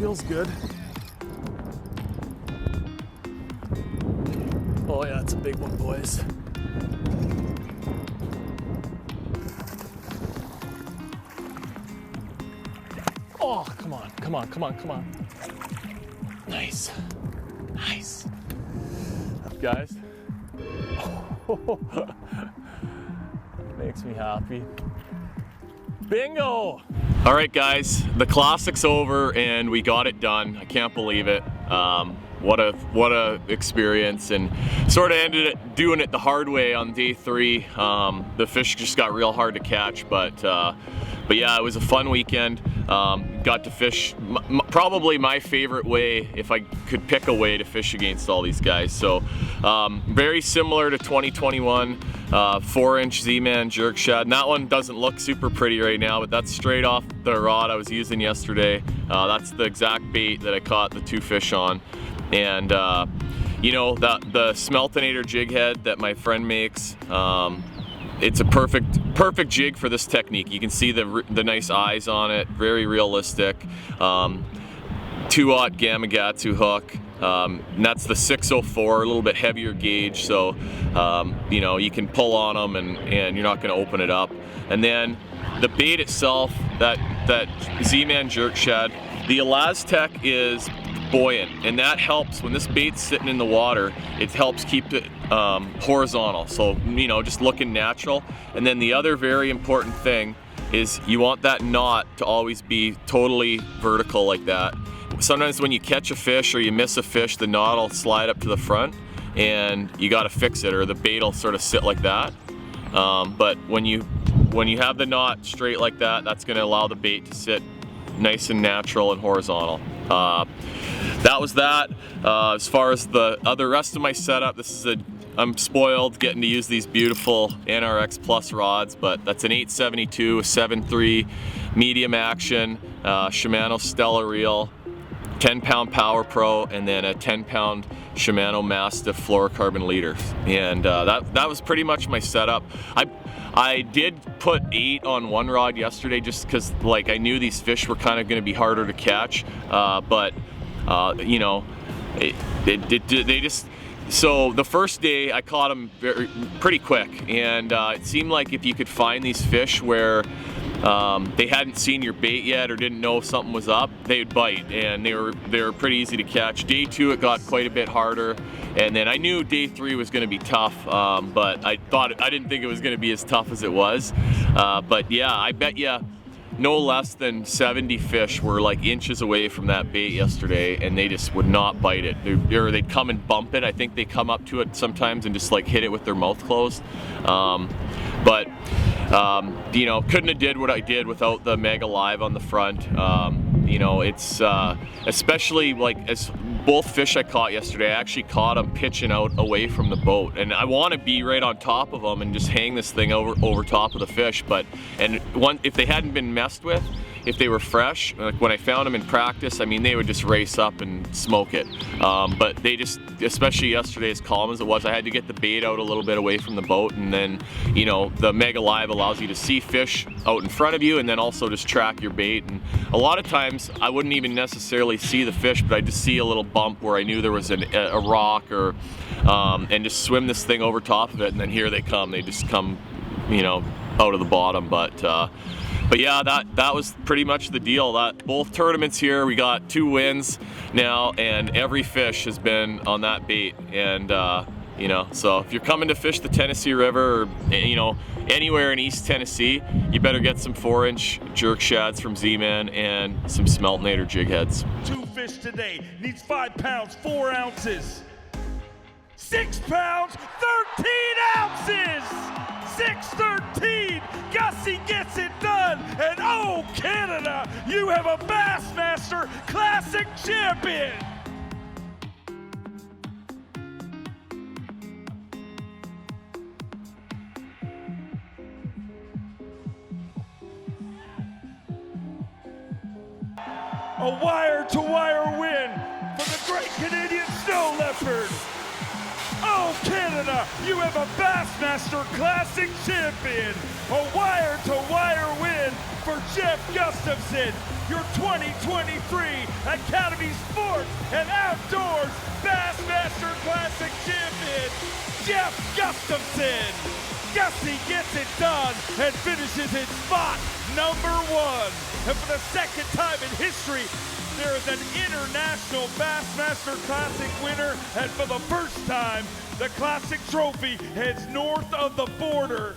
feels good. Oh yeah, it's a big one, boys. Oh, come on, come on, come on, come on. Nice, nice. Up, guys. Makes me happy. Bingo! All right, guys, the classic's over and we got it done. I can't believe it. What a experience, and sort of ended it doing it the hard way on day 3. The fish just got real hard to catch, but yeah, it was a fun weekend. Got to fish probably my favorite way, if I could pick a way to fish against all these guys. So very similar to 2021, 4-inch Z-Man jerk shad. And that one doesn't look super pretty right now, but that's straight off the rod I was using yesterday. That's the exact bait that I caught the 2 fish on. And you know, the Smeltonator jig head that my friend makes, it's a perfect jig for this technique. You can see the nice eyes on it, very realistic. 2/0 Gamakatsu hook. And that's the 604, a little bit heavier gauge, so you know, you can pull on them and you're not going to open it up. And then the bait itself, that Z-Man jerk shad, the Elastec is buoyant, and that helps when this bait's sitting in the water. It helps keep it horizontal, so you know, just looking natural. And then the other very important thing is you want that knot to always be totally vertical like that. Sometimes when you catch a fish or you miss a fish, the knot will slide up to the front and you got to fix it, or the bait will sort of sit like that. But when you have the knot straight like that, that's going to allow the bait to sit nice and natural and horizontal. That was that. As far as the rest of my setup, I'm spoiled getting to use these beautiful NRX Plus rods, but that's an 872, a 7.3 medium action, Shimano Stella reel, 10-pound Power Pro, and then a 10-pound Shimano Mastiff fluorocarbon leader. And that was pretty much my setup. I did put 8 on one rod yesterday just because, like, I knew these fish were kind of going to be harder to catch, but you know, they just. So the first day I caught them pretty quick, and it seemed like if you could find these fish where they hadn't seen your bait yet or didn't know something was up, they'd bite, and they were pretty easy to catch. Day 2 it got quite a bit harder, and then I knew day 3 was going to be tough, but I didn't think it was going to be as tough as it was. But yeah, I bet you no less than 70 fish were like inches away from that bait yesterday, and they just would not bite it. They'd come and bump it. I think they come up to it sometimes and just like hit it with their mouth closed. But you know, couldn't have did what I did without the Mega Live on the front. You know, it's especially like as both fish I caught yesterday, I actually caught them pitching out away from the boat, and I want to be right on top of them and just hang this thing over top of the fish. But if they hadn't been messed with, if they were fresh, like when I found them in practice, I mean, they would just race up and smoke it. But they just, especially yesterday, as calm as it was, I had to get the bait out a little bit away from the boat, and then, you know, the Mega Live allows you to see fish out in front of you and then also just track your bait. And a lot of times I wouldn't even necessarily see the fish, but I just see a little bump where I knew there was a rock, or and just swim this thing over top of it, and then here they come. They just come, you know, out of the bottom. But yeah, that was pretty much the deal. Both tournaments here, we got 2 wins now, and every fish has been on that bait. And you know, so if you're coming to fish the Tennessee River, or you know, anywhere in East Tennessee, you better get some 4-inch jerk shads from Z-Man and some Smeltonator jig heads. 2 fish today, needs 5 pounds, 4 ounces. 6 pounds, 13 ounces! 613, Gussie gets it done, and oh Canada, you have a Bassmaster Classic champion! A wire-to-wire win for the Great Canadian Snow Leopard! Oh, Canada, you have a Bassmaster Classic champion! A wire-to-wire win for for Jeff Gustafson, your 2023 Academy Sports and Outdoors Bassmaster Classic champion, Jeff Gustafson. Gussie gets it done and finishes in spot number 1. And for the second time in history, there is an international Bassmaster Classic winner, and for the first time, the Classic trophy heads north of the border